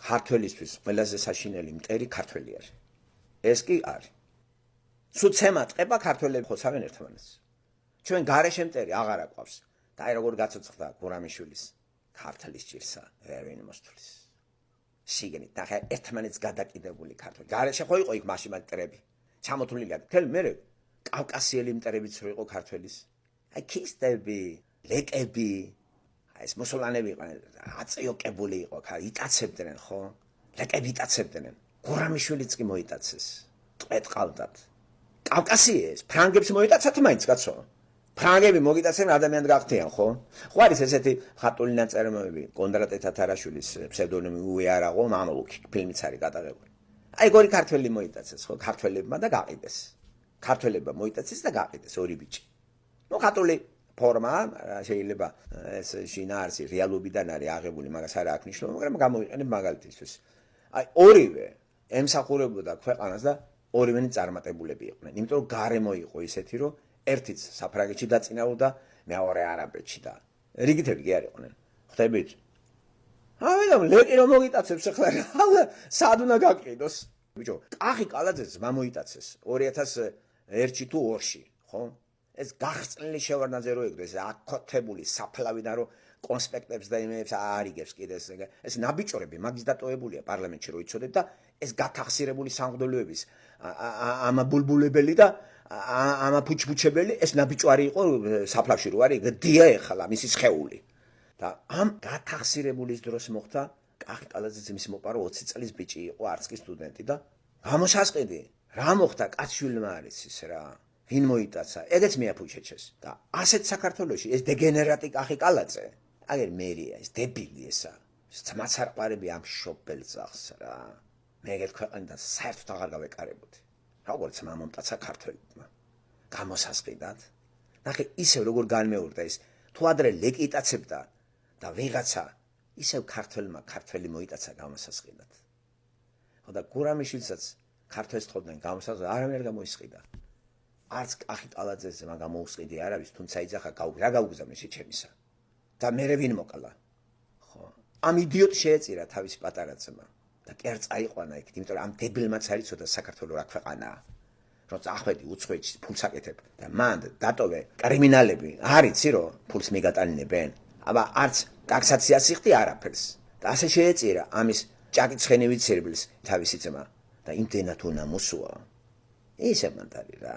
ქართველისთვის ყველაზე საშინელი მტერი ქართველი არის. ეს კი არის. სულ ცემა წება ქართველები ხოცავენ ერთმანეთს. ჩვენ გარეშე მტერი აღარ აყვავს. და აი როგორ გაცოცხლდა გურამიშვილის ქართლის ჭირსა ვერ ვინ მოსთვლის. შიგნით და ერთმანეთს გადაკიდებული ქართველი. გარეშე ხო იყო იქ მაშინ მტრები. ჩამოთვლილია. თელ მე კავკასიელი მტრებიც რო იყო ქართველის. აი ქისტები, ლეკები, აი ეს მოსოლანები იყვნენ, აწიოკებული იყო, იტაცებდნენ ხო? ლეკები იტაცებდნენ. გურამიშვილიც კი მოიტაცეს. ტყვეთ ყავდათ. კავკასიეს ფრანგებს მოიტაცათ მაინც კაცო. ფრანგები მოგიტაცენ ადამიანს გახდიან ხო? ხო არის ესეთი ხატული ნაწარმოები კონდრატე თათარაშვილის ფსევდონიმი უეარაღო მამულუქი ფილმიც არის გადაღებული. აი გორი ქართველი მოიტაცეს ხო? ქართველებმა და გაყიდეს. ქართველებმა მოიტაცეს და გაყიდეს ორი ბიჭი. ნუ ხატული ფორმა შეიძლება ეს შინაარსი რეალობიდან არის აღებული, მაგას არ აქვს ნიშნობა, მაგრამ გამოიყენებ მაგალითისთვის. აი ორივე ემსახურებოდა ქვეყანას და ორივენი წარმატებულები იყვნენ. იმიტომ რომ გარემო იყო ისეთი, რომ ერთიც საფრანგეთში დაწინაურდა, მეორე არაბეთში და რიგითები კი არ იყვნენ. ხვდებით? ავიდა ლეკი რომ მოგიტაცებს ახლა სად უნდა გაყიდოს? ბიჭო, კახი კალაძეს მოიტაცეს 2001-ში თუ 2-ში, ხო? ეს გახსნილი შევარდნაძე რო ეგდო, ეს აკოთებული საფლავიდან რო კონსპექტებს და იმებს არიგებს კიდე ეს ნაბიჭორები მაგის დატოვებულია პარლამენტში რო იცოდეთ და ეს გათახსირებული სამღვდელოების ამა ბულბულებელი და ამა ფუჩფუჩებელი ეს ნაბიჭვარი იყო საფლავში რო არის დია ეხლა მისი სხეული და ამ გათახსირებულის დროს მოხდა კახი კალაძეს მის მოპარო 20 წლის ბიჭი იყო არცკის სტუდენტი და გამოსასყიდი რა მოხდა კაცშვილმა არის ის რა ვინ მოიტაცა ეგეც მეაფუჩეჩეს და ასეთ საქართველოში ეს დეგენერატი კახი კალაძე აგერ მერია ეს დებილი ესა მაცარყარები ამ შოპელ ძაღს რა მე ეგეთ ქვეყანიდან საერთოდ აღარ გავეკარებოდი როგორც მამამტაცა ქართველებმა გამოსასყიდად ნახე ისევ როგორ განმეორდა ეს თუ ადრე ლეკი იტაცებდა და ვიღაცა ისევ ქართველმა ქართველი მოიტაცა გამოსასყიდად ხო და გურამიშვილსაც ქართველს თხოვდნენ გამოსასყიდად არამედ გამოისყიდა არც კახი კალაძეს მაგა მოუსყიდი არავის თუმცა იძახა რა გაუგზავნე შეჩემისა და მე ვინ მოკლა ხო ამ იდიოტ შეეწირა თავის პატარა ძმა და კი არ წაიყვანა იქ იმიტომ რომ ამ დებილმაც არ იცოდა საქართველოს რა ქვეყანაა რომ წახვედი უცხოეთში ფულს აკეთებ და მან დატოვე კრიმინალები არ იცი რომ ფულს მიგატანინებენ აბა არც ტაქსაციას იხდი არაფერს და ასე შეეწირა ამის ჭაკიცხენივი ცირბილს თავისი ძმა და იმდენად უნამოსოა ისე მანდარი რა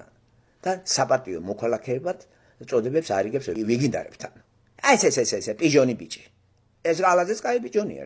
და საპატიო მოქალაქეებად წოდებებს არიგებს ვიგინდარებთან აი ეს პიჟონი ბიჭი ეს კალაძეს კაი ბიჭონია